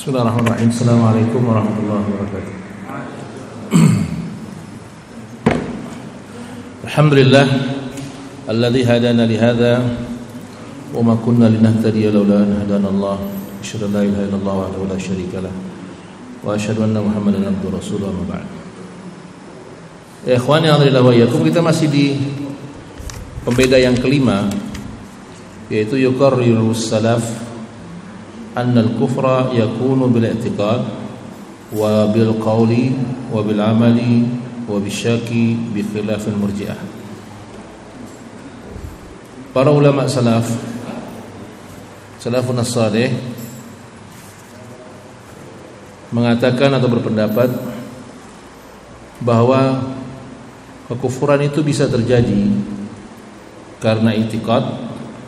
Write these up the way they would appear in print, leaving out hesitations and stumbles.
Bismillahirrahmanirrahim. Assalamualaikum warahmatullahi wabarakatuh. Alhamdulillah alladzi hadana li hadza wa ma kunna linahtadiya laula an hadana Allah. Asyhadu an la ilaha illallah wahdahu la syarika lah wa asyhadu anna Muhammadan abduhu wa rasuluhu amma ba'd. Ya ikhwani alhamdulillah wa iyyakum, kita masih di pembeda yang kelima, yaitu yuqarrirus salaf annal kufra yakunu bil i'tiqad wa bil qawli wa bil amali wa bisyaki bi khilafil murji'ah. Para ulama salafun as-salih mengatakan atau berpendapat bahwa kekufuran itu bisa terjadi karena i'tiqad,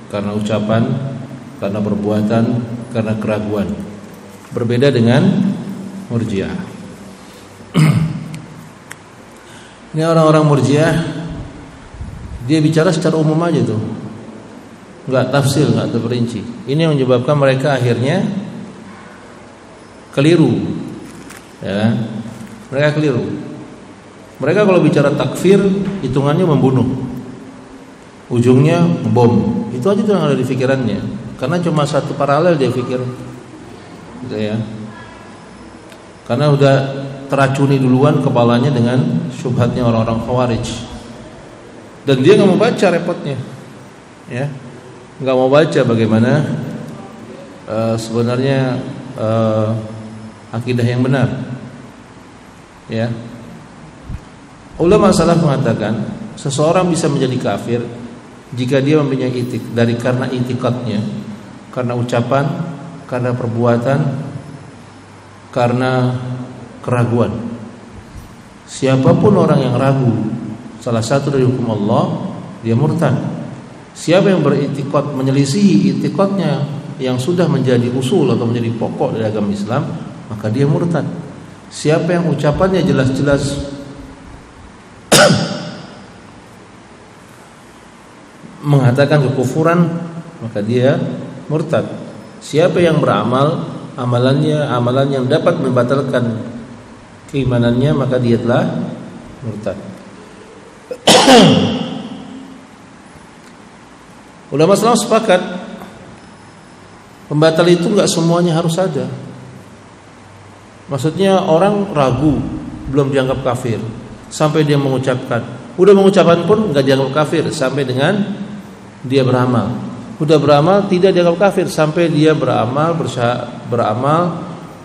karena ucapan, karena perbuatan, karena keraguan. Berbeda dengan Murji'ah. Ini orang-orang Murji'ah, dia bicara secara umum aja tuh, nggak tafsil, nggak terperinci. Ini yang menyebabkan mereka akhirnya keliru, ya. Mereka keliru. Mereka kalau bicara takfir, hitungannya membunuh, ujungnya bom. Itu aja tuh yang ada di pikirannya. Karena cuma satu paralel dia pikir, gitu ya. Karena udah teracuni duluan kepalanya dengan syubhatnya orang-orang Khawarij. Dan dia nggak mau baca repotnya, ya, nggak mau baca bagaimana sebenarnya akidah yang benar, ya. Ulama salaf mengatakan seseorang bisa menjadi kafir jika dia mempunyai karena i'tiqadnya, karena ucapan, karena perbuatan, karena keraguan. Siapapun orang yang ragu salah satu dari hukum Allah, dia murtad. Siapa yang beriktikad menyelisihi i'tiqadnya yang sudah menjadi usul atau menjadi pokok dari agama Islam, maka dia murtad. Siapa yang ucapannya jelas-jelas mengatakan kekufuran, maka dia murtad. Siapa yang beramal amalan yang dapat membatalkan keimanannya, maka dia telah murtad. Ulama salaf sepakat pembatal itu enggak semuanya harus ada. Maksudnya orang ragu belum dianggap kafir sampai dia mengucapkan. Udah mengucapkan pun enggak dianggap kafir sampai dengan dia beramal. Udah beramal tidak dianggap kafir sampai dia beramal,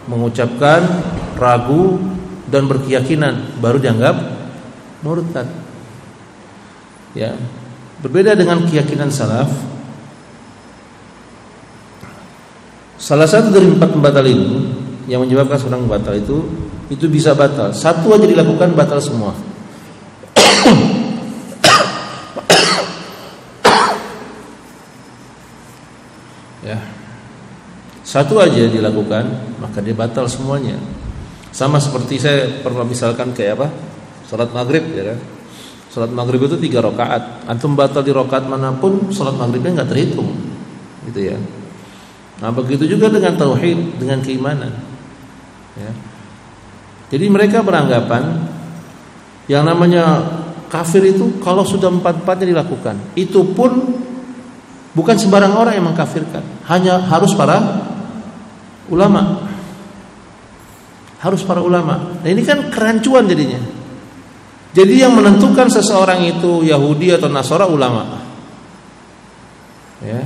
mengucapkan, ragu dan berkeyakinan, baru dianggap murtad. Ya. Berbeda dengan keyakinan salaf. Salah satu dari 4 pembatal ini yang menyebabkan seorang batal itu bisa batal. Satu aja dilakukan batal semua. Ya. Satu aja dilakukan, maka dia batal semuanya. Sama seperti saya pernah misalkan kayak apa? Salat maghrib, ya kan? Salat maghrib itu 3 rakaat. Antum batal di rakaat manapun, salat maghribnya enggak terhitung. Gitu ya. Nah, begitu juga dengan tauhid, dengan keimanan. Ya. Jadi mereka beranggapan yang namanya kafir itu kalau sudah 4-4-nya dilakukan, itu pun bukan sembarang orang yang mengkafirkan, hanya harus para ulama. Harus para ulama. Nah, ini kan kerancuan jadinya. Jadi yang menentukan seseorang itu Yahudi atau Nasara ulama. Ya.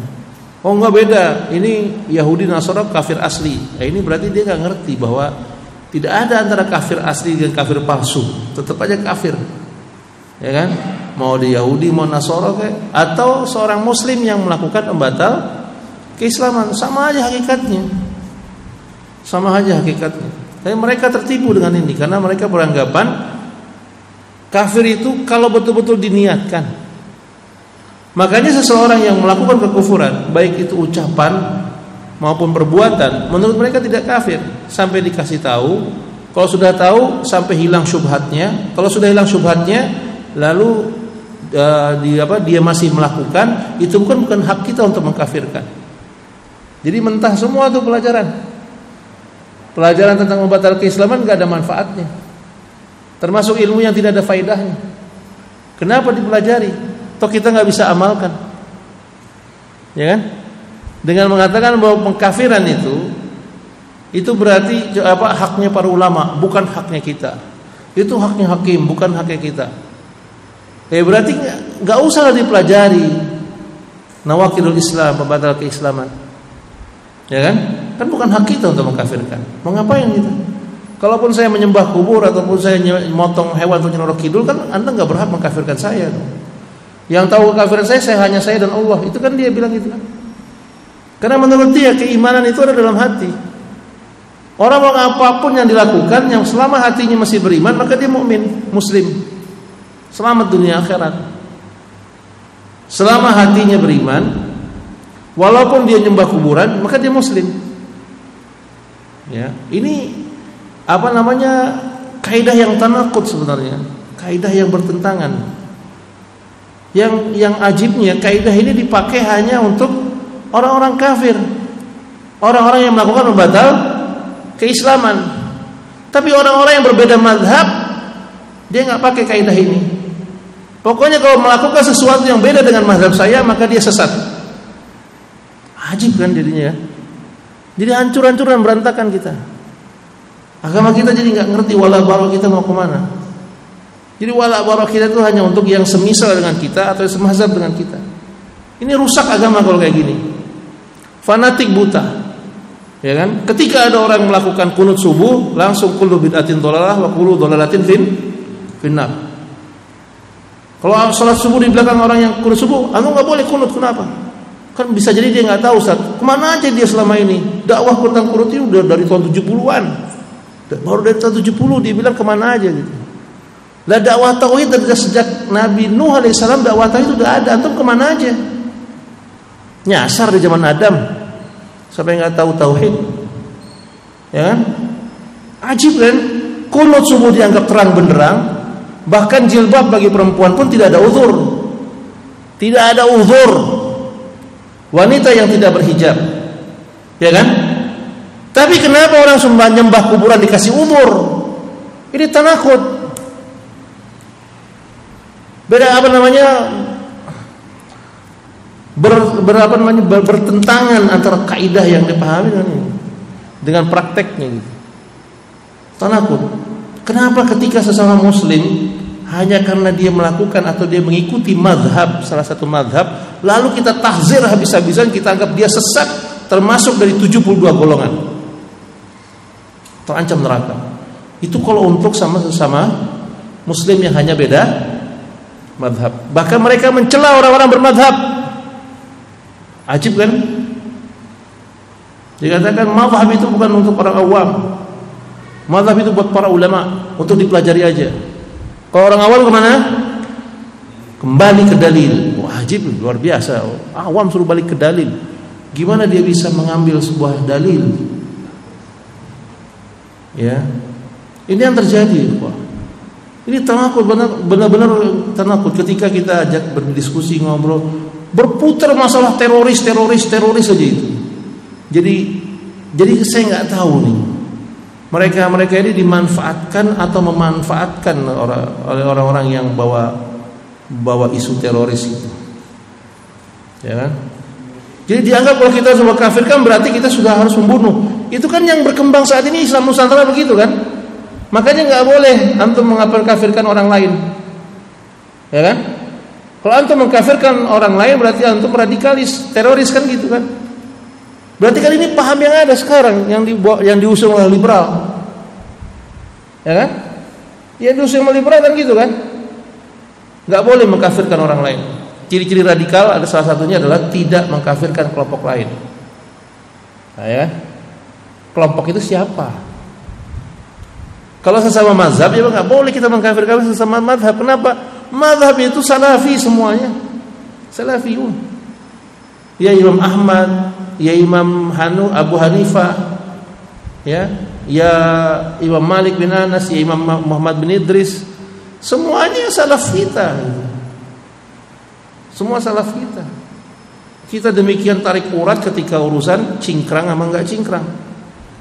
Oh enggak beda, ini Yahudi Nasara kafir asli. Nah, ini berarti dia enggak ngerti bahwa tidak ada antara kafir asli dan kafir palsu. Tetap aja kafir. Ya kan? Mau di Yahudi mau Nasara kayak, atau seorang muslim yang melakukan pembatal keislaman, sama aja hakikatnya. Sama aja hakikatnya. Tapi mereka tertipu dengan ini karena mereka beranggapan kafir itu kalau betul-betul diniatkan. Makanya seseorang yang melakukan kekufuran, baik itu ucapan maupun perbuatan, menurut mereka tidak kafir sampai dikasih tahu. Kalau sudah tahu sampai hilang syubhatnya. Kalau sudah hilang syubhatnya, lalu dia masih melakukan, itu bukan hak kita untuk mengkafirkan. Jadi mentah semua tuh pelajaran. Pelajaran tentang membatalkan keislaman nggak ada manfaatnya. Termasuk ilmu yang tidak ada faedahnya. Kenapa dipelajari? Toh kita nggak bisa amalkan, ya kan? Dengan mengatakan bahwa pengkafiran itu berarti haknya para ulama, bukan haknya kita. Itu haknya hakim, bukan haknya kita. Berarti nggak usah dipelajari nawaqidul Islam, pembatal keislaman, ya kan? Kan bukan hak kita untuk mengkafirkan. Mau ngapain kita? Kalaupun saya menyembah kubur ataupun saya motong hewan untuk nyerok kidul, kan Anda nggak berhak mengkafirkan saya. Yang tahu kekafiran saya hanya saya dan Allah. Itu kan dia bilang gitu kan. Karena menurut dia keimanan itu ada dalam hati. Orang apapun yang dilakukan, yang selama hatinya masih beriman, maka dia mukmin, muslim, selamat dunia akhirat. Selama hatinya beriman, walaupun dia nyembah kuburan, maka dia muslim. Ya, ini kaidah yang tanaqud sebenarnya, kaidah yang bertentangan. Yang ajibnya kaidah ini dipakai hanya untuk orang-orang kafir, orang-orang yang melakukan membatal keislaman. Tapi orang-orang yang berbeda mazhab, dia nggak pakai kaidah ini. Pokoknya kalau melakukan sesuatu yang beda dengan mazhab saya, maka dia sesat. Ajib kan jadinya ya. Jadi hancur-hancuran, berantakan kita. Agama kita jadi nggak ngerti wala bara kita mau kemana. Jadi wala bara kita itu hanya untuk yang semisal dengan kita atau semazhab dengan kita. Ini rusak agama kalau kayak gini. Fanatik buta, ya kan? Ketika ada orang melakukan kunut subuh, langsung kullu bid'atin dhalalah wa kullu dhalalatin finnar. Kalau salat subuh di belakang orang yang kunut subuh, anu nggak boleh kunut, kenapa? Kan bisa jadi dia nggak tahu, Ustaz. Kemana aja dia selama ini? Dakwah tentang kunut itu udah dari tahun 70-an. Baru dari tahun 70 dia bilang kemana aja gitu. Lah dakwah tauhid dari sejak Nabi Nuh alaihissalam, dakwah tauhid udah ada. Antum kemana aja? Nyasar di zaman Adam. Siapa yang nggak tahu tauhid? Ya kan? Ajib kan? Kunut subuh dianggap terang benderang. Bahkan jilbab bagi perempuan pun tidak ada uzur. Tidak ada uzur. Wanita yang tidak berhijab, ya kan? Tapi kenapa orang nyembah kuburan dikasih uzur? Ini tanaqud. Bertentangan antara kaidah yang dipahami dengan prakteknya gitu. Tanaqud. Kenapa ketika sesama muslim hanya karena dia melakukan atau dia mengikuti mazhab, salah satu mazhab, lalu kita tahzir habis-habisan, kita anggap dia sesat, termasuk dari 72 golongan, terancam neraka. Itu kalau untuk sesama muslim yang hanya beda mazhab. Bahkan mereka mencela orang-orang bermadhab. Ajib kan? Dikatakan mazhab itu bukan untuk orang awam. Mazhab itu buat para ulama, untuk dipelajari aja. Kalau orang awam kemana? Kembali ke dalil. Wah, ajib, luar biasa. Awam suruh balik ke dalil. Gimana dia bisa mengambil sebuah dalil? Ya, ini yang terjadi. Wah, ini tanaqud, benar-benar tanaqud. Ketika kita ajak berdiskusi, ngobrol, berputar masalah teroris aja itu. Jadi saya nggak tahu nih. Mereka ini dimanfaatkan atau memanfaatkan oleh orang-orang yang bawa isu teroris itu, ya kan? Jadi dianggap kalau kita sudah kafir kan berarti kita sudah harus membunuh. Itu kan yang berkembang saat ini Islam Nusantara begitu kan? Makanya nggak boleh antum mengkafirkan orang lain, ya kan? Kalau antum mengkafirkan orang lain berarti antum radikalis, teroris kan gitu kan? Berarti kan ini paham yang ada sekarang yang diusung oleh liberal, ya kan? Yang diusung oleh liberal kan gitu kan? Nggak boleh mengkafirkan orang lain. Ciri-ciri radikal ada salah satunya adalah tidak mengkafirkan kelompok lain. Nah, ya, kelompok itu siapa? Kalau sesama mazhab ya nggak boleh kita mengkafirkan sesama mazhab. Kenapa? Mazhab itu salafi semuanya, salafiyun. Ya Imam Ahmad, ya Imam Abu Hanifah, ya Imam Malik bin Anas, ya Imam Muhammad bin Idris, semuanya salaf kita. Semua salaf kita. Kita demikian tarik urat ketika urusan cingkrang sama enggak cingkrang.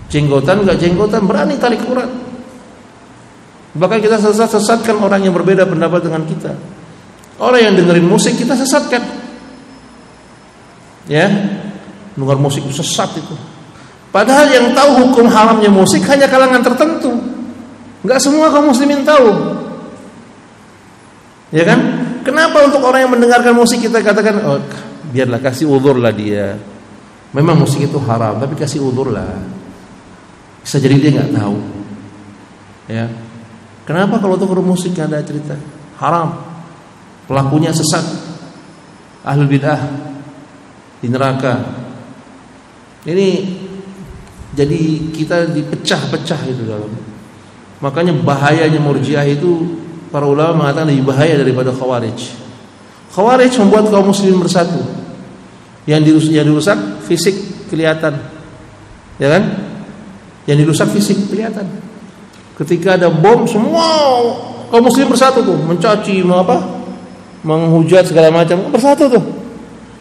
Jenggotan nggak jenggotan berani tarik Quran. Bahkan kita sesatkan orang yang berbeda pendapat dengan kita. Orang yang dengerin musik kita sesatkan. Ya, dengar musik sesat itu. Padahal yang tahu hukum haramnya musik hanya kalangan tertentu. Enggak semua kaum muslimin tahu. Ya kan? Kenapa untuk orang yang mendengarkan musik kita katakan, oh, biarlah, kasih uzurlah dia. Memang musik itu haram, tapi kasih uzurlah. Bisa jadi dia enggak tahu. Ya. Kenapa kalau untuk musik ada cerita haram? Pelakunya sesat. Ahlul bidah di neraka. Ini jadi kita dipecah-pecah itu dalam. Makanya bahayanya Murji'ah itu para ulama mengatakan lebih bahaya daripada Khawarij. Khawarij membuat kaum muslimin bersatu. Yang dirusak fisik kelihatan. Ya kan? Yang dirusak fisik kelihatan. Ketika ada bom semua kaum muslimin bersatu tuh, mencaci, menghujat segala macam, bersatu tuh.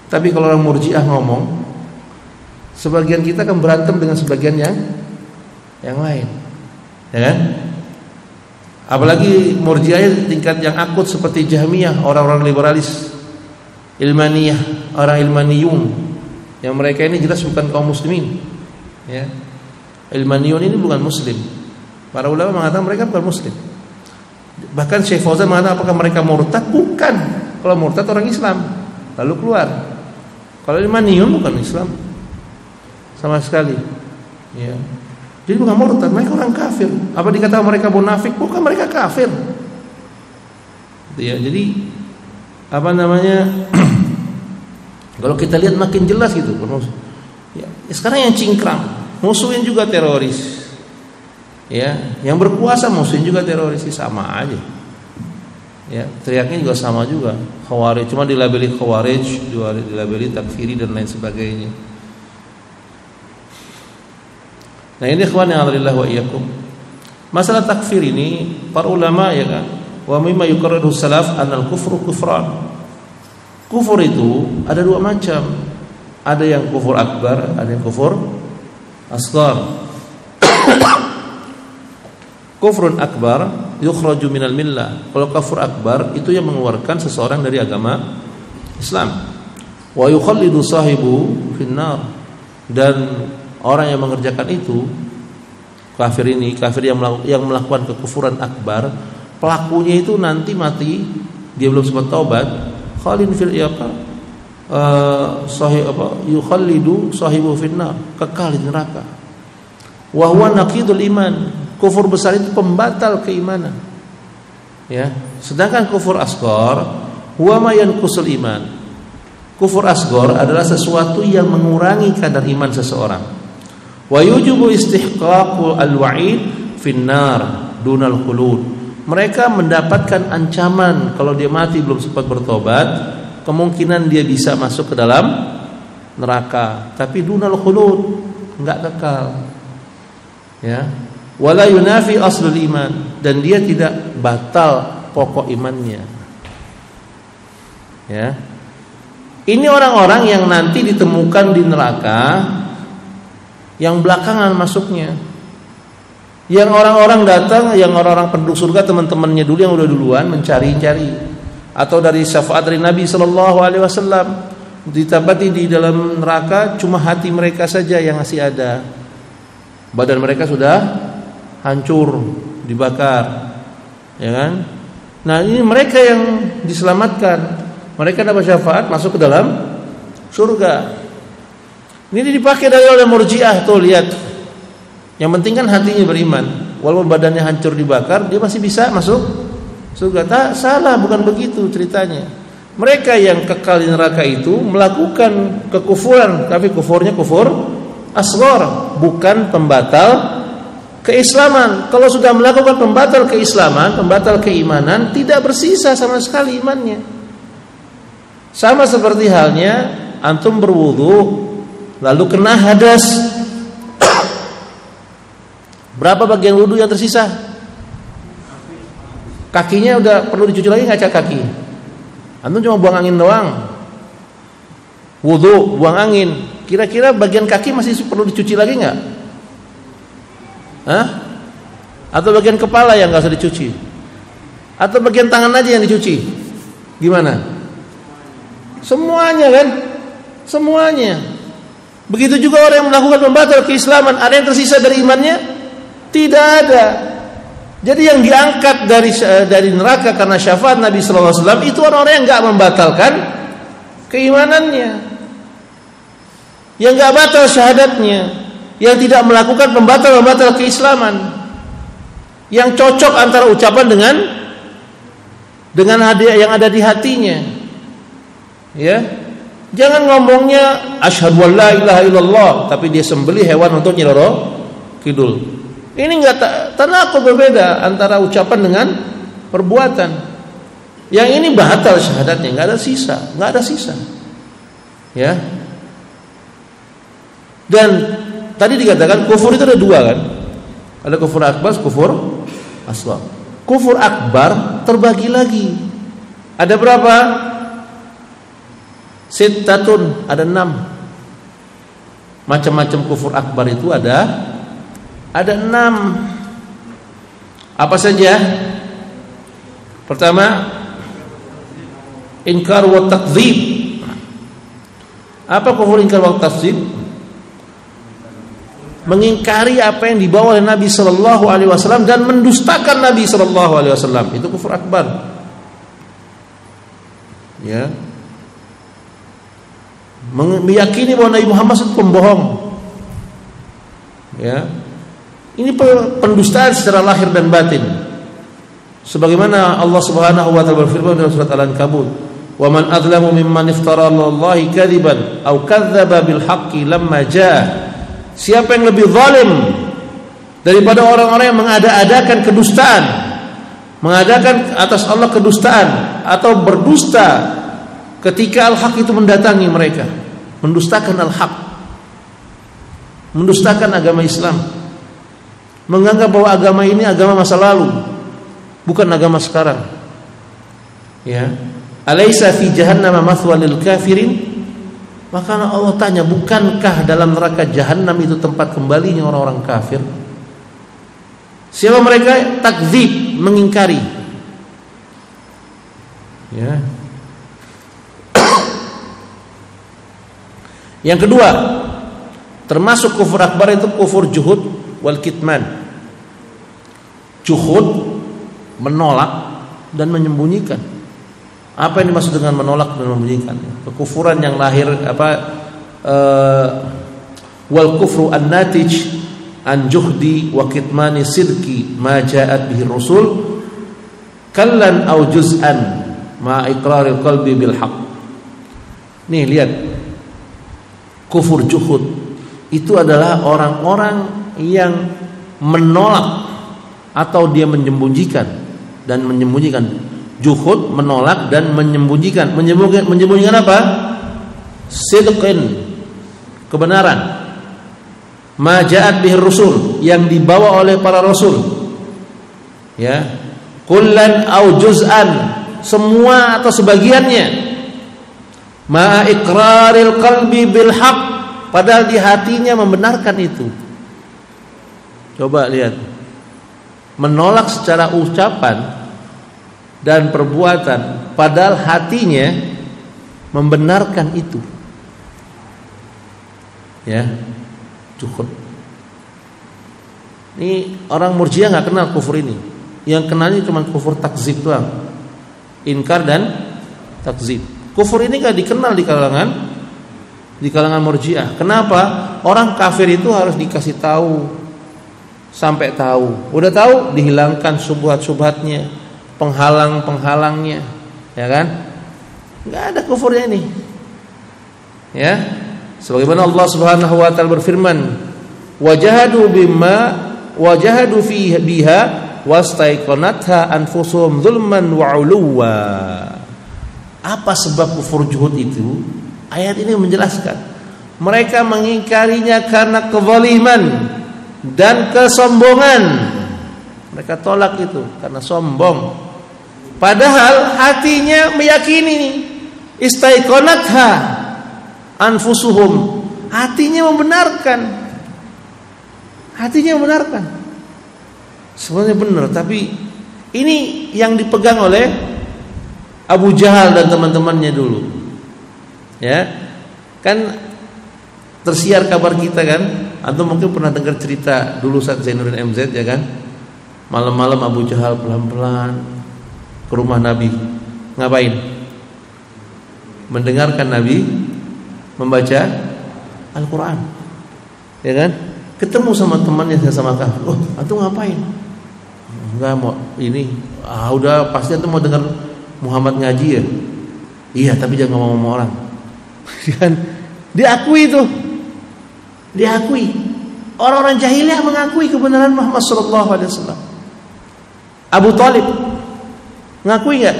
Tapi kalau orang Murji'ah ngomong, sebagian kita akan berantem dengan sebagian yang lain. Ya kan? Apalagi Murji'ah tingkat yang akut seperti Jahmiyah, orang-orang liberalis, Ilmaniyah, orang Ilmaniyun, yang mereka ini jelas bukan kaum muslimin. Ya. Ilmaniyun ini bukan muslim. Para ulama mengatakan mereka bukan muslim. Bahkan Syekh Fauzan mengatakan apakah mereka murtad? Bukan. Kalau murtad orang Islam lalu keluar. Kalau Ilmaniyun bukan Islam sama sekali. Ya. Jadi bukan murtad, mereka orang kafir. Apa dikatakan mereka munafik? Bukan, mereka kafir. Ya, jadi kalau kita lihat makin jelas gitu. Ya, sekarang yang cingkrang, musuhin juga teroris. Ya, yang berkuasa musuhin juga teroris, sama aja. Ya, teriaknya juga sama juga. Khawarij, cuma dilabeli khawarij, dilabeli takfiri dan lain sebagainya. Nah, ini ikhwan yang alhamdulillah wa iyyakum. Masalah takfir ini para ulama ya kan, wa mimma yuqarriru salaf anal kufru kufran. Kufur itu ada dua macam. Ada yang kufur akbar, ada yang kufur asghar. Kufrun akbar yukhraju minal millah. Kalau kufur akbar itu yang mengeluarkan seseorang dari agama Islam. Wa yukhallidu sahibu finnar. Dan orang yang mengerjakan itu, kafir yang melakukan kekufuran akbar, pelakunya itu nanti mati, dia belum sempat taubat, khalin fil yukhallidu sahibu finnar, kekal di neraka. Wa huwa naqidul iman. Kufur besar itu pembatal keimanan. Ya, sedangkan kufur asghar huwa ma yanqusul iman. Kufur asghar adalah sesuatu yang mengurangi kadar iman seseorang. Wa yujibu istihqaqu al-wa'id finnar dunal khulud. Mereka mendapatkan ancaman kalau dia mati belum sempat bertobat, kemungkinan dia bisa masuk ke dalam neraka, tapi dunal khulud, enggak kekal. Ya. Wala yunafi aslul iman, dan dia tidak batal pokok imannya. Ya. Ini orang-orang yang nanti ditemukan di neraka, yang belakangan masuknya. Yang orang-orang datang, yang orang-orang penduduk surga, teman-temannya dulu yang udah duluan mencari-cari, atau dari syafaat dari Nabi sallallahu alaihi wasallam, ditambati di dalam neraka cuma hati mereka saja yang masih ada. Badan mereka sudah hancur, dibakar. Ya kan? Nah, ini mereka yang diselamatkan. Mereka dapat syafaat masuk ke dalam surga. Ini dipakai dari oleh Murji'ah tuh, lihat. Yang penting kan hatinya beriman. Walaupun badannya hancur dibakar, dia masih bisa masuk surga. Tak salah, bukan begitu ceritanya. Mereka yang kekal di neraka itu melakukan kekufuran, tapi kufurnya kufur asghar, bukan pembatal keislaman. Kalau sudah melakukan pembatal keislaman, pembatal keimanan, tidak bersisa sama sekali imannya. Sama seperti halnya antum berwudu lalu kena hadas. Berapa bagian wudu yang tersisa? Kakinya udah perlu dicuci lagi nggak, kaki? Antum cuma buang angin doang. Wudu, buang angin. Kira-kira bagian kaki masih perlu dicuci lagi nggak? Hah? Atau bagian kepala yang nggak usah dicuci? Atau bagian tangan aja yang dicuci? Gimana? Semuanya kan? Semuanya. Begitu juga orang yang melakukan pembatal keislaman, ada yang tersisa dari imannya? Tidak ada. Jadi yang diangkat dari neraka karena syafaat Nabi sallallahu alaihi wasallam itu orang-orang yang enggak membatalkan keimanannya. Yang enggak batal syahadatnya, yang tidak melakukan pembatal keislaman. Yang cocok antara ucapan dengan hadiah yang ada di hatinya. Ya. Jangan ngomongnya asyhadu an la ilaha illallah tapi dia sembelih hewan untuk Nyi Roro Kidul. Ini enggak tanakut, berbeda antara ucapan dengan perbuatan. Yang ini batal syahadatnya, enggak ada sisa. Ya. Dan tadi dikatakan kufur itu ada dua kan? Ada kufur akbar, kufur asghar. Kufur akbar terbagi lagi. Ada berapa? Sittatun, ada 6. Macam-macam kufur akbar itu ada 6. Apa saja? Pertama, inkar wa takdzib. Apa kufur inkar wa takdzib? Mengingkari apa yang dibawa oleh Nabi sallallahu alaihi wasallam dan mendustakan Nabi sallallahu alaihi wasallam. Itu kufur akbar. Ya. Meyakini bahwa Nabi Muhammad itu pembohong. Ya. Ini pendustaan secara lahir dan batin. Sebagaimana Allah Subhanahu wa taala berfirman dalam surat Al-Ankabut, "Wa man adlamu mimman iftara 'alallahi kadziban aw kadzdzaba bil haqqi lamma jaa." Siapa yang lebih zalim daripada orang-orang yang mengada-adakan kedustaan, mengadakan atas Allah kedustaan atau berdusta ketika al-haq itu mendatangi mereka, mendustakan al-haq, mendustakan agama Islam, menganggap bahwa agama ini agama masa lalu, bukan agama sekarang. Ya, alaysa fi jahannam mathwal lil kafirin? Maka Allah tanya, bukankah dalam neraka jahanam itu tempat kembalinya orang-orang kafir? Siapa mereka? Takdzib, mengingkari. Ya. Yang kedua, termasuk kufur akbar itu kufur juhud wal kitman. Juhud, menolak dan menyembunyikan. Apa yang dimaksud dengan menolak dan menyembunyikan? Kekufuran yang lahir wal kufru an-natij an juhdi wa kitmani sidqi ma ja'at bihi rasul kallan aw juz'an ma iqraril qalbi bil haqq. Nih lihat, kufur juhud itu adalah orang-orang yang menolak atau dia menyembunyikan. Juhud, menolak dan menyembunyikan. Menyembunyikan apa? Sidqin, kebenaran. Ma ja'at bihi rasul, yang dibawa oleh para rasul. Ya. Kullan au juz'an, semua atau sebagiannya. Ma iqraril qalbi bil haqq, padahal di hatinya membenarkan itu. Coba lihat. Menolak secara ucapan dan perbuatan, padahal hatinya membenarkan itu. Ya, cukup. Ini orang Murji'ah nggak kenal kufur ini. Yang kenalnya cuma kufur takzib doang, inkar dan takzib. Kufur ini nggak dikenal di kalangan Murji'ah. Kenapa? Orang kafir itu harus dikasih tahu, sampai tahu. Udah tahu, dihilangkan subhat-subhatnya, penghalangnya, ya kan? Enggak ada kufurnya ini. Ya. Sebagaimana Allah Subhanahu wa taala berfirman, "Wajahadu biha wastaiqanatha anfusuhum dzulman wa 'uluwa." Apa sebab kufur juhud itu? Ayat ini menjelaskan. Mereka mengingkarinya karena kezaliman dan kesombongan. Mereka tolak itu karena sombong. Padahal hatinya meyakini, istaiqanatha anfusuhum, hatinya membenarkan. Sebenarnya benar, tapi ini yang dipegang oleh Abu Jahal dan teman-temannya dulu. Ya. Kan tersiar kabar kita kan, atau mungkin pernah dengar cerita dulu saat Zainuddin MZ ya kan. Malam-malam Abu Jahal pelan-pelan ke rumah Nabi. Ngapain? Mendengarkan Nabi membaca Al-Quran. Ya kan? Ketemu sama temannya sama kafir. Oh, antum ngapain? Enggak mau ini. Udah pasti antum mau dengar Muhammad ngaji ya. Iya, tapi jangan ngomong sama orang. Kan diakui itu. Diakui. Orang-orang jahiliyah mengakui kebenaran Muhammad sallallahu alaihi wasallam. Abu Thalib ngakui enggak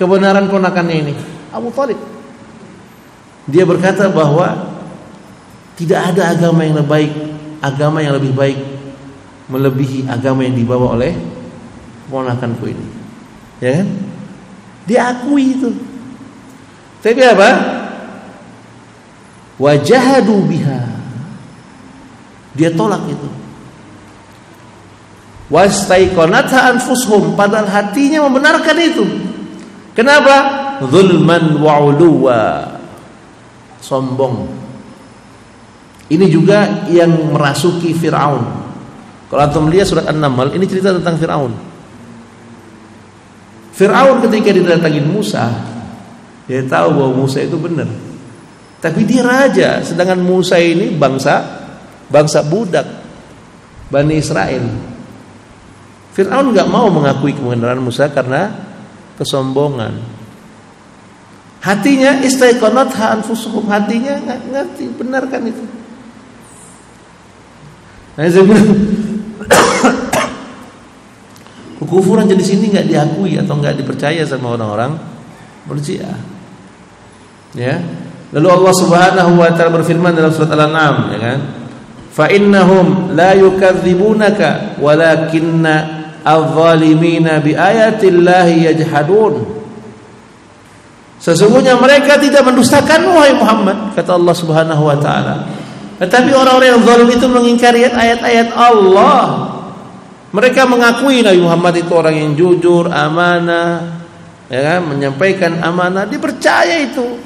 kebenaran ponakannya ini? Abu Thalib. Dia berkata bahwa tidak ada agama yang lebih baik melebihi agama yang dibawa oleh ponakanku ini. Ya kan? Diakui itu. Tapi apa? Wajahadu biha. Dia tolak itu. Wastaiqanatha anfusuhum, padahal hatinya membenarkan itu. Kenapa? Zulman wa uluwa. Sombong. Ini juga yang merasuki Fir'aun. Kalau antum lihat surat An-Naml, ini cerita tentang Fir'aun. Fir'aun ketika didatangi Musa, dia tahu bahwa Musa itu benar. Tapi dia raja, sedangkan Musa ini bangsa budak Bani Israel. Fir'aun enggak mau mengakui kebenaran Musa karena kesombongan. Hatinya istaiqanatha anfusuhum, hatinya enggak ngerti, benarkan itu. Nah, saya bilang kekufuran jenis ini enggak diakui atau enggak dipercaya sama orang-orang Murji'ah. Ya. Lalu Allah Subhanahu wa taala berfirman dalam surat Al-An'am, ya kan? Fa innahum la yukadzibunaka walakinna adh-dhalimina biayatillahi yajhadun. Sesungguhnya mereka tidak mendustakanmu wahai Muhammad, kata Allah Subhanahu wa taala. Tetapi orang-orang yang zalim itu mengingkari ayat-ayat Allah. Mereka mengakui Nabi Muhammad itu orang yang jujur, amanah, ya kan, menyampaikan amanah, dipercaya itu.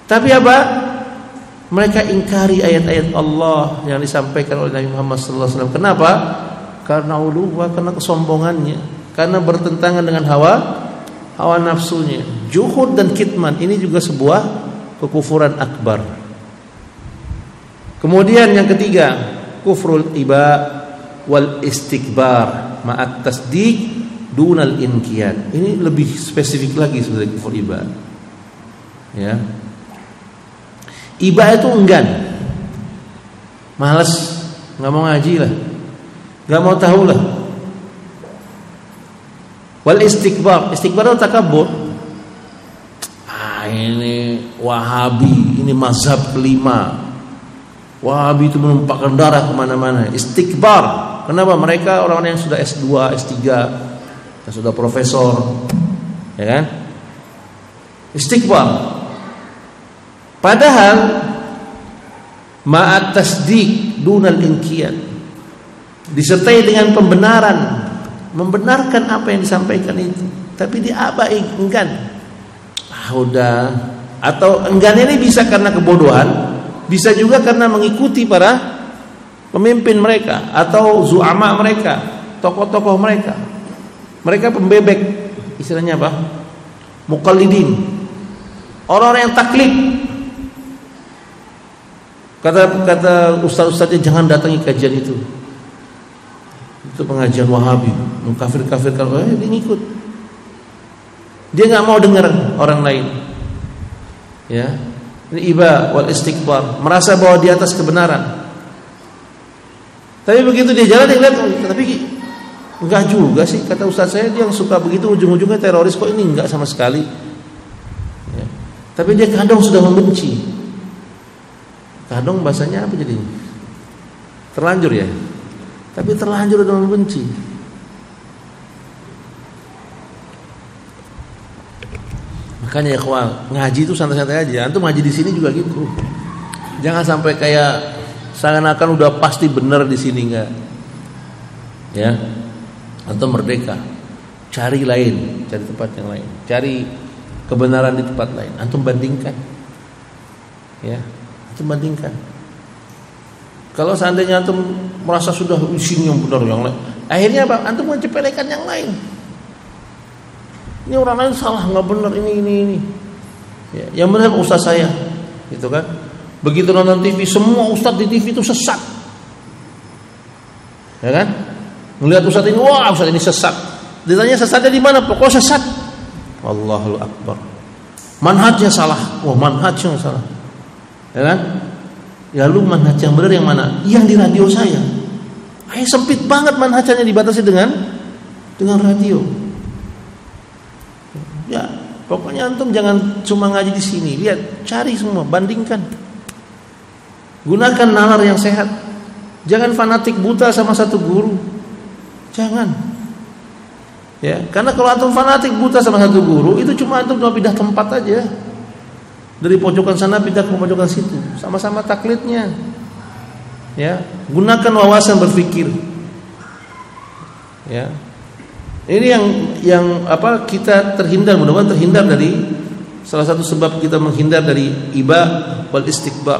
Tapi apa? Mereka ingkari ayat-ayat Allah yang disampaikan oleh Nabi Muhammad sallallahu alaihi wasallam. Kenapa? Karena uluwa, karena kesombongannya, karena bertentangan dengan hawa nafsunya. Juhud dan kitman ini juga sebuah kekufuran akbar. Kemudian yang ketiga, kufrul iba wal istikbar ma'at tasdiq dunal inqiyad. Ini lebih spesifik lagi sebenarnya kufur iba. Ya. Iba itu enggan, malas, nggak mau ngaji lah, nggak mau tahu lah. Wal istikbar, istikbar itu takabur. Ini Wahabi, ini mazhab kelima. Wahabi itu menumpahkan darah kemana-mana. Istikbar. Kenapa? Mereka orang-orang yang sudah S2, S3, yang sudah profesor, ya kan? Istikbar. Padahal ma'at tasdiq dunal inqiyad, disertai dengan pembenaran, membenarkan apa yang disampaikan itu, tapi diabai, enggan. Udah. Atau enggan ini bisa karena kebodohan, bisa juga karena mengikuti para pemimpin mereka atau zu'ama mereka, tokoh-tokoh mereka. Mereka pembebek, istilahnya apa? Muqallidin. Orang-orang yang taklid. Kata ustaz-ustaznya jangan datangi kajian itu. Itu pengajian Wahabi, mengkafir-kafirkan, dia ngikut. Dia enggak mau dengar orang lain. Ya. Ini iba wal istikbar, merasa bahwa di atas kebenaran. Tapi begitu dia jalan dia lihat, tapi enggak juga sih, kata ustaz saya dia yang suka begitu, ujung-ujungnya teroris, kok ini enggak sama sekali. Ya. Tapi dia kadang sudah membenci. Kadang bahasanya apa jadi? Terlanjur ya. Tapi terlanjur udah membenci. Makanya ya kawan, ngaji itu santai-santai aja. Antum ngaji di sini juga gitu. Jangan sampai kayak seakan-akan udah pasti benar di sini, enggak. Ya. Antum merdeka. Cari lain, cari tempat yang lain. Cari kebenaran di tempat lain. Antum bandingkan. Ya. Antum bandingkan. Kalau seandainya antum merasa sudah sini yang benar yang lain, akhirnya apa? Antum mencepelekan yang lain. Ini orang lain salah, nggak benar ini. Ya, yang benar ustaz saya, gitu kan? Begitu nonton TV, semua ustaz di TV itu sesat, ya kan? Melihat ustaz ini, wah ustaz ini sesat. Ditanya sesatnya di mana? Pokoknya sesat. Allahu Akbar. Manhajnya salah, wah manhajnya salah, ya kan? Ya lu manhaj yang benar yang mana? Yang di radio saya. Sempit banget manhajnya, dibatasi dengan radio. Ya, pokoknya antum jangan cuma ngaji di sini. Lihat, cari semua, bandingkan. Gunakan nalar yang sehat. Jangan fanatik buta sama satu guru. Jangan. Ya, karena kalau antum fanatik buta sama satu guru, itu cuma antum pindah tempat aja. Dari pojokan sana pindah ke pojokan situ, sama-sama taklidnya. Ya, gunakan wawasan berpikir. Ya. Ini yang apa kita terhindar, mudah-mudahan terhindar dari salah satu sebab kita menghindar dari iba wal istikbar.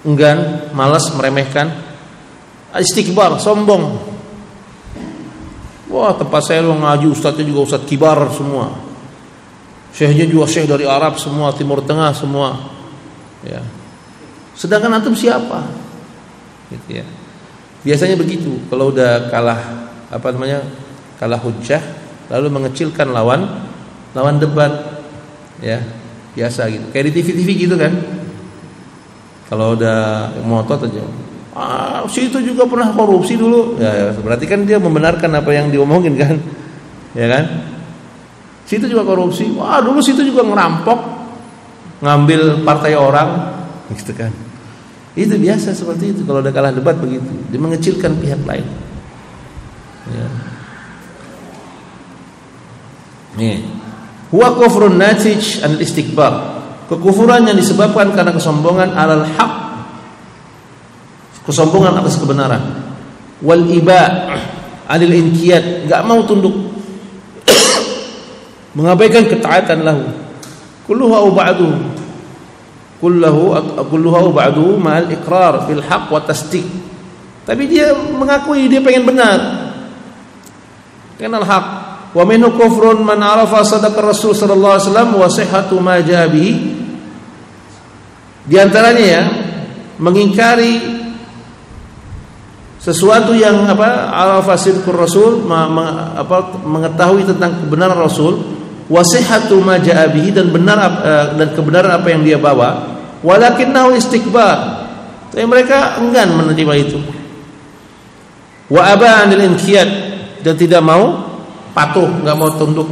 Enggan, malas, meremehkan. Istikbar, sombong. Wah, tempat saya lu ngaji ustadznya juga ustadz kibar semua. Syekhnya juga syekh dari Arab semua, Timur Tengah semua. Ya. Sedangkan antum siapa? Gitu ya. Biasanya begitu. Kalau udah kalah hujjah, lalu mengecilkan lawan debat. Ya, biasa gitu. Kayak di TV-TV gitu kan. Kalau udah ngotot aja. Situ juga pernah korupsi dulu. Ya, berarti kan dia membenarkan apa yang diomongin kan. Ya kan? Situ juga korupsi. Wah, dulu situ juga ngerampok, ngambil partai orang, gitu kan. Itu biasa seperti itu. Kalau udah kalah debat begitu, dia mengecilkan pihak lain. Ya. Nih, huwa kufrun natij an istikbar. Kekufuran yang disebabkan karena kesombongan alal haq. Kesombongan atas kebenaran. Wal iba' anil inqiyad, enggak mau tunduk. Mengabaikan ketaatan lahu. Kulluhu au ba'duhu. Kulluhu au ba'duhu ma'al iqrar bil haqq wa tasdiq. Tapi dia mengakui dia pengen benar. Kenal haq. Wa minhu kufrun man arafa sadaqa Rasul sallallahu alaihi wasallam wa sihhatu ma jaa bihi. Di antaranya ya, mengingkari sesuatu yang arafa sidqur Rasul, mengetahui tentang kebenaran Rasul. Wasihatu ma jaa bihi, dan benar dan kebenaran apa yang dia bawa, walakinnahu istikbar, tapi mereka enggan menerima itu. Wa aba anil inqiyad, dan tidak mau patuh, enggak mau tunduk.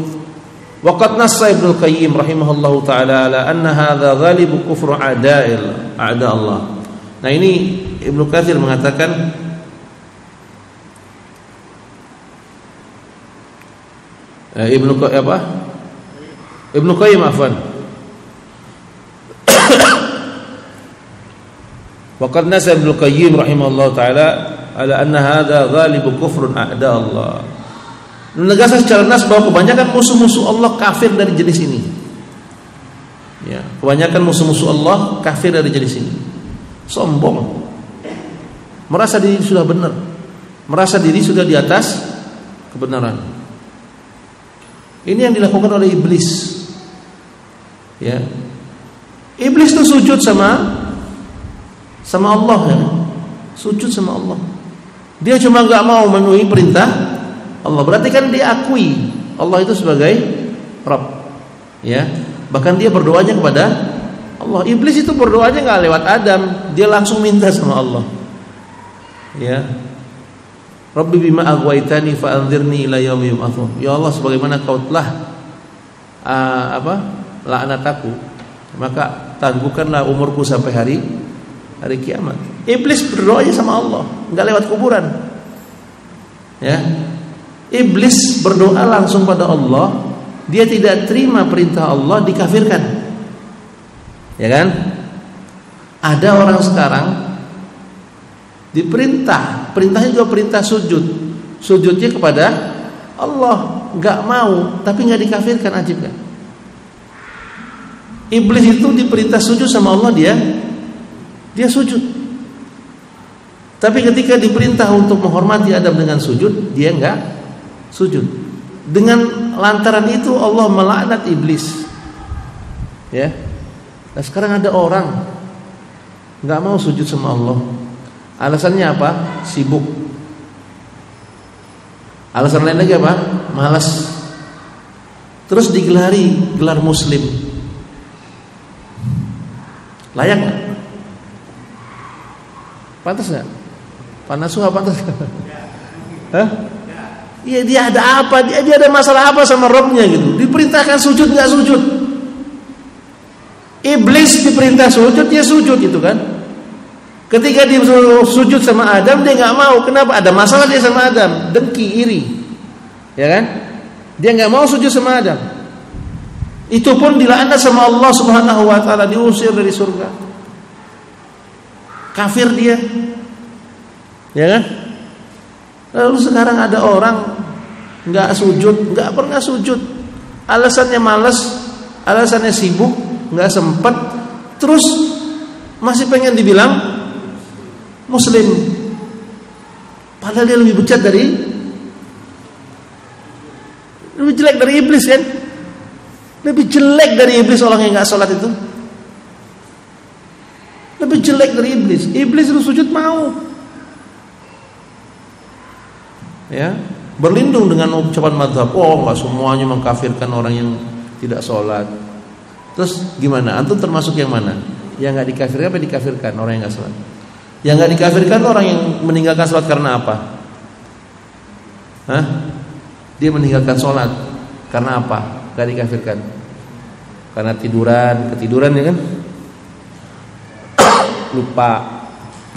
Wa qad nassa Ibnu Qayyim rahimahullahu taala ala anna hadza ghalibu kufru a'da Allah. Nah, ini Ibnu Katsir mengatakan Ibnu Qayyim afwan. Waqad nasa Ibnu Qayyim rahimahullah taala ala anna hadza ghalibu kufrun a'da Allah. Menegaskan secara nas bahwa kebanyakan musuh-musuh Allah kafir dari jenis ini. Ya, kebanyakan musuh-musuh Allah kafir dari jenis ini. Sombong. Merasa diri sudah benar. Merasa diri sudah di atas kebenaran. Ini yang dilakukan oleh iblis. Ya. Iblis itu sujud sama Allah ya. Sujud sama Allah. Dia cuma enggak mau memenuhi perintah Allah. Berarti kan dia akui Allah itu sebagai Rabb. Ya. Bahkan dia berdoanya kepada Allah. Iblis itu berdoanya enggak lewat Adam, dia langsung minta sama Allah. Ya. Rabbi bima aghwaytani fa anzirni ila yaumi yub'atsun. Ya Allah, sebagaimana Kau telah laknat aku, maka tangguhkanlah umurku sampai hari kiamat. Iblis berdoa sama Allah, enggak lewat kuburan. Ya. Iblis berdoa langsung pada Allah, dia tidak terima perintah Allah, dikafirkan. Ya kan? Ada orang sekarang Perintahnya juga perintah sujud. Sujudnya kepada Allah, nggak mau, tapi nggak dikafirkan, ajib kan? Iblis itu diperintah sujud sama Allah, dia sujud. Tapi ketika diperintah untuk menghormati Adam dengan sujud, dia nggak sujud. Dengan lantaran itu Allah melaknat iblis. Ya. Nah, sekarang ada orang nggak mau sujud sama Allah. Alasannya apa? Sibuk. Alasan lain lagi apa? Malas. Terus digelari gelar muslim. Layak nggak? Pantas nggak? Panasuha pantas? Hah? Iya, dia ada apa? Dia ada masalah apa sama Rabbnya gitu? Diperintahkan sujud nggak sujud? Iblis diperintah sujud, dia sujud itu kan? Ketika dia sujud sama Adam, dia nggak mau. Kenapa? Ada masalah dia sama Adam, dengki, iri, ya kan? Dia nggak mau sujud sama Adam. Itu pun dilaknat sama Allah Subhanahu Wa Taala, diusir dari surga. Kafir dia, ya kan? Lalu sekarang ada orang nggak sujud, nggak pernah sujud. Alasannya malas, alasannya sibuk, nggak sempat. Terus masih pengen dibilang muslim, padahal dia lebih bejat lebih jelek dari iblis kan? Lebih jelek dari iblis orang yang nggak sholat itu. Lebih jelek dari iblis. Iblis itu sujud mau, ya, berlindung dengan ucapan mazhab. Oh, nggak semuanya mengkafirkan orang yang tidak sholat. Terus gimana? Antum termasuk yang mana? Yang nggak dikafirkan apa dikafirkan orang yang nggak sholat? Yang nggak dikafirkan orang yang meninggalkan sholat karena apa? Hah? Dia meninggalkan sholat karena apa? Nggak dikafirkan? Karena ketiduran ya kan? Lupa.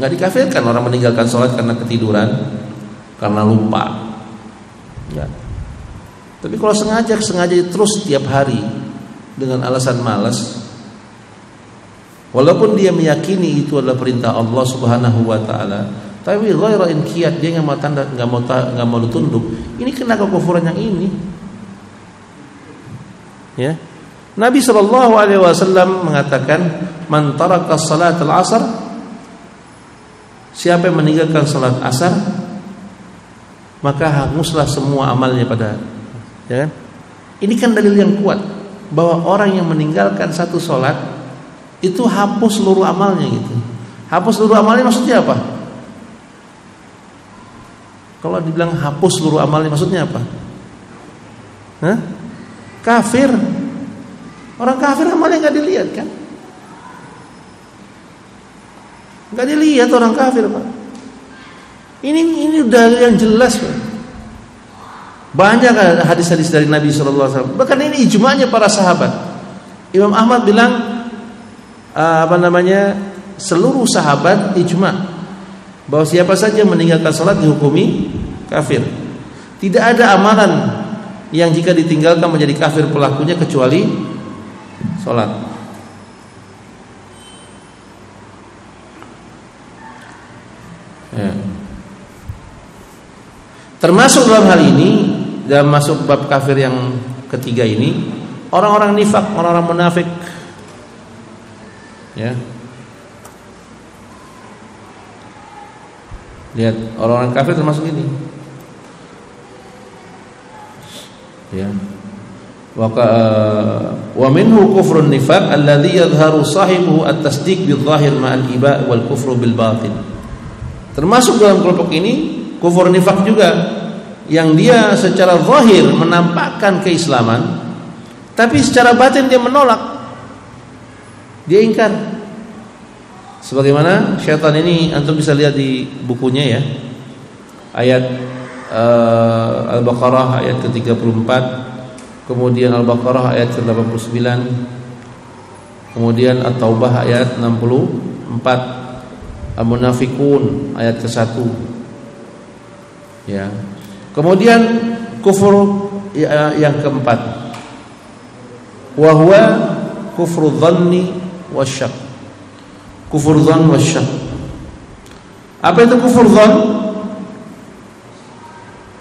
Nggak dikafirkan orang meninggalkan sholat karena ketiduran, karena lupa. Ya. Tapi kalau sengaja terus setiap hari dengan alasan malas, walaupun dia meyakini itu adalah perintah Allah Subhanahu Wa Taala, tapi ghaira inqiyad, dia nggak mau tunduk. Ini kena kekufuran yang ini. Ya, Nabi Shallallahu Alaihi Wasallam mengatakan, man taraka salat al-asr, siapa yang meninggalkan salat asar, maka hanguslah semua amalnya pada. Ya, ini kan dalil yang kuat bahwa orang yang meninggalkan satu salat itu hapus seluruh amalnya gitu. Hapus seluruh amalnya maksudnya apa? Kalau dibilang hapus seluruh amalnya maksudnya apa? Hah? Kafir. Orang kafir amalnya nggak dilihat kan? Nggak dilihat orang kafir, Pak. Ini dalil yang jelas, Pak. Banyak hadis-hadis dari Nabi Sallallahu Alaihi Wasallam. Bahkan ini ijma'nya para sahabat. Imam Ahmad bilang seluruh sahabat ijma' bahwa siapa saja meninggalkan salat dihukumi kafir. Tidak ada amalan yang jika ditinggalkan menjadi kafir pelakunya kecuali salat. Ya. Termasuk dalam hal ini, dalam masuk bab kafir yang ketiga ini, orang-orang nifak, orang-orang munafik. Ya. Lihat, orang-orang kafir termasuk ini. Ya. Wa minhu kufrun nifaq alladhi yadhharu sahibuhu at-tasdiq bil-zahir ma'al iba' wal kufru bil batin. Termasuk dalam kelompok ini kufur nifaq juga, yang dia secara zahir menampakkan keislaman, tapi secara batin dia menolak, dia ingkar. Sebagaimana syaitan ini, antum bisa lihat di bukunya ya, ayat Al-Baqarah ayat ke-34, kemudian Al-Baqarah ayat ke-89, kemudian At-Taubah ayat 64, Al-Munafiqun ayat ke-1. Ya. Kemudian kufur yang keempat, wa huwa kufru dhanni wasyak. Kufur dhann wasyak. Apa itu kufur dzan?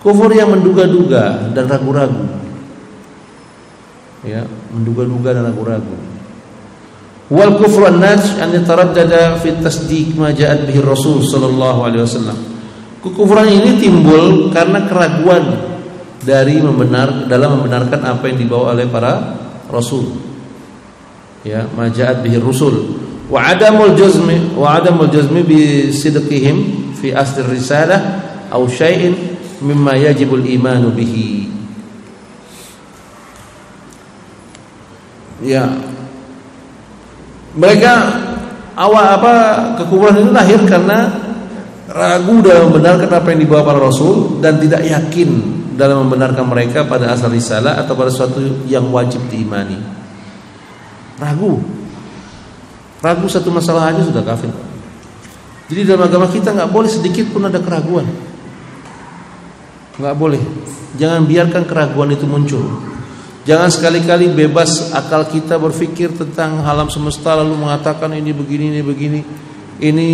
Kufur yang menduga-duga dan ragu-ragu. Ya, menduga-duga dan ragu-ragu. Wal kufru an-naj an yataraddada fi tasdiq ma ja'at bihi Rasul sallallahu alaihi wasallam. Kekufuran ini timbul karena keraguan dari dalam membenarkan apa yang dibawa oleh para rasul. Ya, ma ja'at bihi Rasul. Wa adamul jazmi bi sidqihim fi asl risalah aw syai'in mimma yajibul imanu bihi. Ya, mereka kekufuran ini lahir karena ragu dalam membenarkan apa yang dibawa para rasul dan tidak yakin dalam membenarkan mereka pada asal risalah atau pada sesuatu yang wajib diimani. Ragu satu masalah aja sudah kafir. Jadi dalam agama kita nggak boleh sedikit pun ada keraguan. Nggak boleh. Jangan biarkan keraguan itu muncul. Jangan sekali-kali bebas akal kita berpikir tentang alam semesta lalu mengatakan ini begini, ini begini. Ini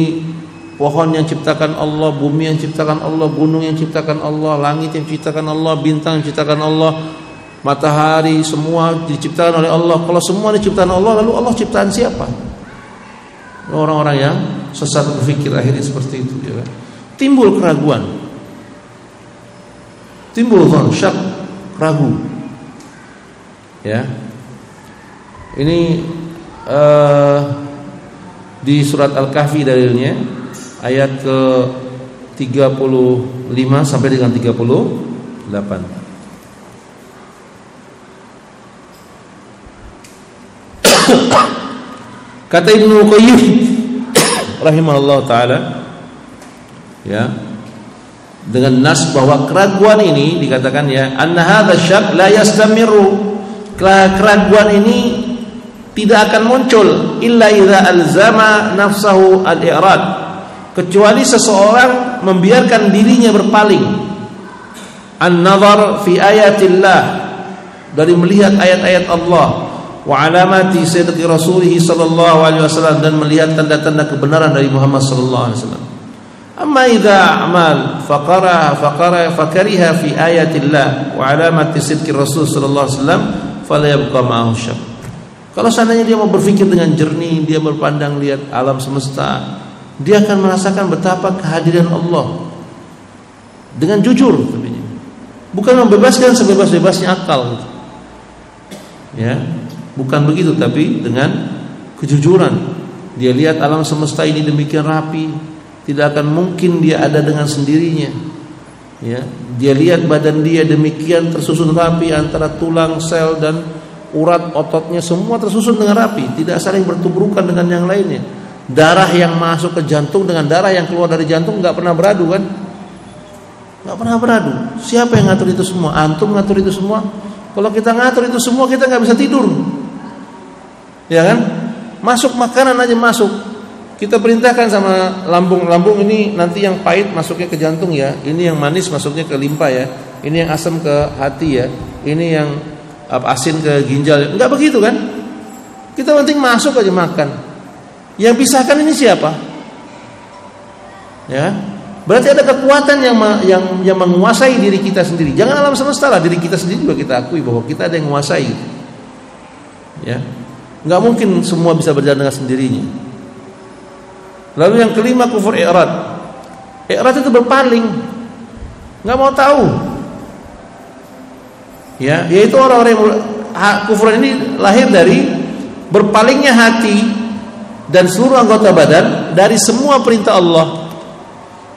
pohon yang ciptakan Allah, bumi yang ciptakan Allah, gunung yang ciptakan Allah, langit yang ciptakan Allah, bintang yang ciptakan Allah, matahari, semua diciptakan oleh Allah. Kalau semua diciptakan Allah, lalu Allah ciptaan siapa? Orang-orang yang sesat berpikir akhirnya seperti itu, ya kan? Timbul keraguan, timbul syak, ragu. Ya, ini di surat Al-Kahfi dalilnya ayat ke 35 sampai dengan 38. Kata Ibnu Qayyim rahimahullah taala, ya, dengan nas bahwa keraguan ini dikatakan ya anna hadza syak la yastamiru. Keraguan ini tidak akan muncul illa idza alzama nafsahu al-i'rad, kecuali seseorang membiarkan dirinya berpaling an-nazar fi ayatillah, dari melihat ayat-ayat Allah, wa alamati sidqi rasulih sallallahu alaihi wasallam, dan melihat tanda-tanda kebenaran dari Muhammad sallallahu alaihi wasallam. Amma idza amal fakariha fi ayatillah wa alamati sidqi rasul sallallahu alaihi wasallam fala yabqa ma'ahu syak. Kalau seandainya dia mau berpikir dengan jernih, dia berpandang lihat alam semesta, dia akan merasakan betapa kehadiran Allah dengan jujur, bukan membebaskan sebebas-bebasnya akal, gitu. Ya, bukan begitu, tapi dengan kejujuran. Dia lihat alam semesta ini demikian rapi, tidak akan mungkin dia ada dengan sendirinya. Ya, dia lihat badan dia demikian tersusun rapi, antara tulang, sel dan urat ototnya semua tersusun dengan rapi, tidak saling bertubrukan dengan yang lainnya. Darah yang masuk ke jantung dengan darah yang keluar dari jantung nggak pernah beradu, kan? Nggak pernah beradu. Siapa yang ngatur itu semua? Antum ngatur itu semua? Kalau kita ngatur itu semua, kita nggak bisa tidur, ya kan? Masuk makanan aja masuk. Kita perintahkan sama lambung ini nanti yang pahit masuknya ke jantung ya, ini yang manis masuknya ke limpa ya, ini yang asam ke hati ya, ini yang asin ke ginjal. Enggak begitu kan? Kita penting masuk aja makan. Yang pisahkan ini siapa? Ya, berarti ada kekuatan yang menguasai diri kita sendiri. Jangan alam semesta lah, diri kita sendiri juga kita akui bahwa kita ada yang menguasai. Ya, enggak mungkin semua bisa berjalan dengan sendirinya. Lalu yang kelima, kufur i'rad. I'rad itu berpaling, nggak mau tahu. Ya, yaitu orang-orang yang kufur ini lahir dari berpalingnya hati dan seluruh anggota badan dari semua perintah Allah.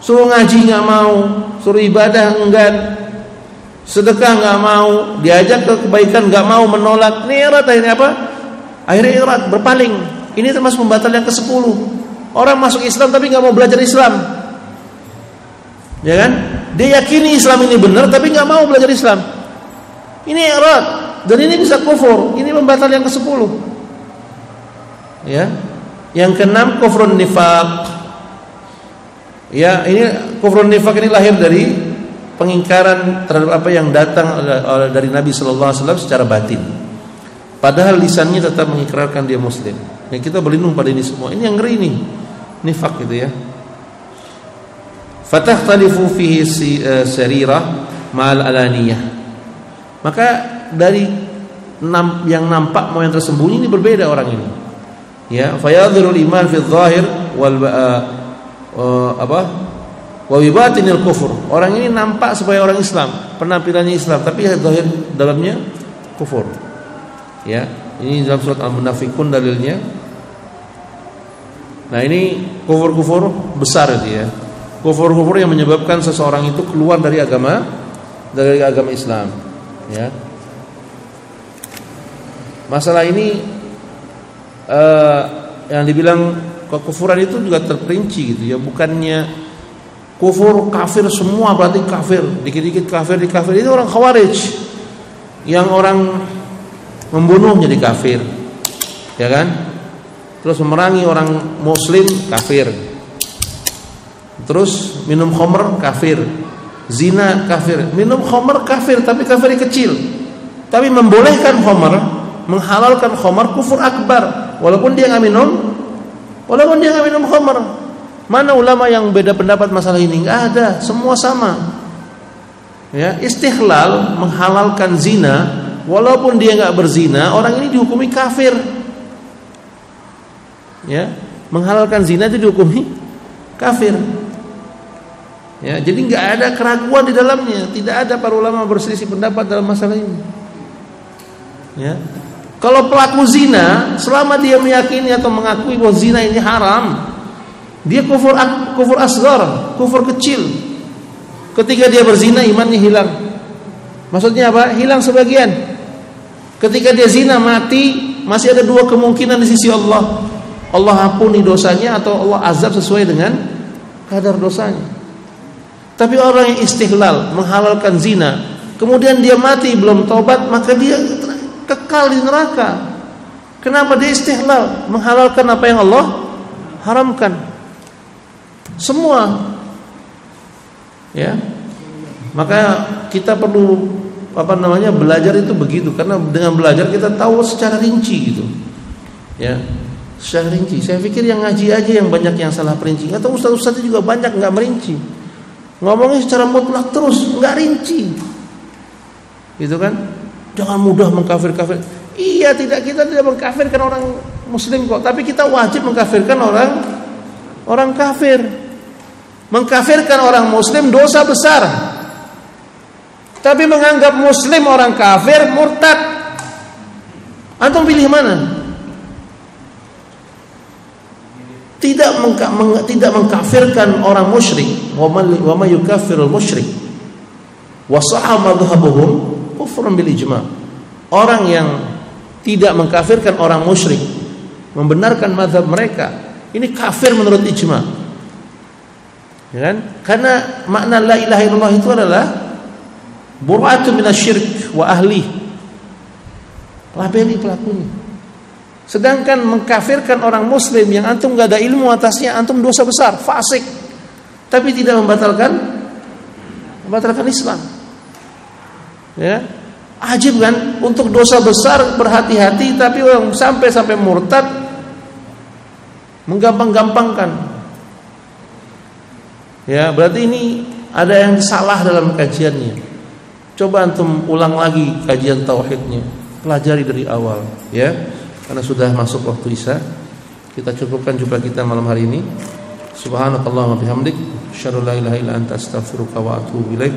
Suruh ngaji nggak mau, suruh ibadah enggan, sedekah nggak mau, diajak ke kebaikan nggak mau, menolak. Ini i'rad, akhirnya apa? Akhirnya i'rad, berpaling. Ini termasuk pembatal yang ke-10. Orang masuk Islam tapi nggak mau belajar Islam, ya kan? Dia yakini Islam ini benar tapi nggak mau belajar Islam. Ini i'rad, dan ini bisa kufur. Ini pembatal yang ke-10. Ya, yang ke-6 kufrun nifaq. Ya, ini kufrun nifaq ini lahir dari pengingkaran terhadap apa yang datang dari Nabi Sallallahu Alaihi Wasallam secara batin. Padahal lisannya tetap mengikrarkan dia Muslim. Yang kita berlindung pada ini semua. Ini yang ngeri nih, nifak gitu ya. Fatakhtalifu fihi sarirah ma'al alaniyah. Maka dari yang nampak mau yang tersembunyi ini berbeda orang ini. Ya, fayadhirul iman fi dhahir wal wa wibatinil kufur. Orang ini nampak sebagai orang Islam, penampilannya Islam, tapi zahir dalamnya kufur. Ya, ini dalam surat Al-Munafiqun dalilnya. Nah, ini kufur-kufur besar itu ya. Kufur-kufur yang menyebabkan seseorang itu keluar dari agama Islam, ya. Masalah ini yang dibilang kekufuran itu juga terperinci gitu ya, bukannya kufur kafir semua berarti kafir, dikit-dikit kafir di kafir. Itu orang Khawarij yang orang membunuh jadi kafir, ya kan? Terus memerangi orang muslim kafir. Terus minum khamr kafir, zina kafir, minum khamr kafir tapi kafir kecil. Tapi membolehkan khamr, menghalalkan khamr kufur akbar walaupun dia enggak minum khamr. Mana ulama yang beda pendapat masalah ini? Enggak ada, semua sama. Ya, istihlal menghalalkan zina walaupun dia enggak berzina, orang ini dihukumi kafir. Ya, menghalalkan zina itu dihukumi kafir. Ya, jadi enggak ada keraguan di dalamnya, tidak ada para ulama berselisih pendapat dalam masalah ini. Ya. Kalau pelaku zina, selama dia meyakini atau mengakui bahwa zina ini haram, dia kufur asghar, kufur kecil. Ketika dia berzina, imannya hilang. Maksudnya apa? Hilang sebagian. Ketika dia zina mati, masih ada dua kemungkinan di sisi Allah. Allah ampuni dosanya atau Allah azab sesuai dengan kadar dosanya. Tapi orang yang istihlal, menghalalkan zina, kemudian dia mati belum taubat, maka dia kekal di neraka. Kenapa? Dia istihlal, menghalalkan apa yang Allah haramkan. Semua. Ya. Maka kita perlu belajar itu begitu, karena dengan belajar kita tahu secara rinci gitu. Ya. Secara rinci. Saya pikir yang ngaji aja yang banyak yang salah perinci. Atau ustaz-ustaz juga banyak enggak merinci. Ngomongnya secara mutlak terus, enggak rinci. Gitu kan? Jangan mudah mengkafir-kafir. Iya, kita tidak mengkafirkan orang muslim kok, tapi kita wajib mengkafirkan orang kafir. Mengkafirkan orang muslim dosa besar. Tapi menganggap muslim orang kafir murtad. Antum pilih mana? Tidak mengkafirkan orang musyrik. Wa ma yukaffirul musyrik wa sahha madhhabuhum kufrun bil ijma'. Orang yang tidak mengkafirkan orang musyrik, membenarkan mazhab mereka, ini kafir menurut ijma'. Ya kan? Karena makna la ilaha illallah itu adalah bur'atu minasyirik wa ahli. Labeli pelakunya. Sedangkan mengkafirkan orang muslim yang antum gak ada ilmu atasnya, antum dosa besar, fasik. Tapi tidak membatalkan Islam. Ya. Ajib kan, untuk dosa besar berhati-hati, tapi orang sampai murtad menggampang-gampangkan. Ya, berarti ini ada yang salah dalam kajiannya. Coba antum ulang lagi kajian tauhidnya, pelajari dari awal, ya. Karena sudah masuk waktu Isya, kita cukupkan jumpa kita malam hari ini. Subhanakallahumma bihamdik, asyhadu an la ilaha illa anta, astaghfiruka wa atubu ilaik.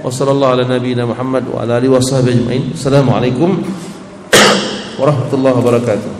Wassallallahu ala nabiyyina Muhammad wa ala alihi washabbihi ajmain. Assalamualaikum warahmatullahi wabarakatuh.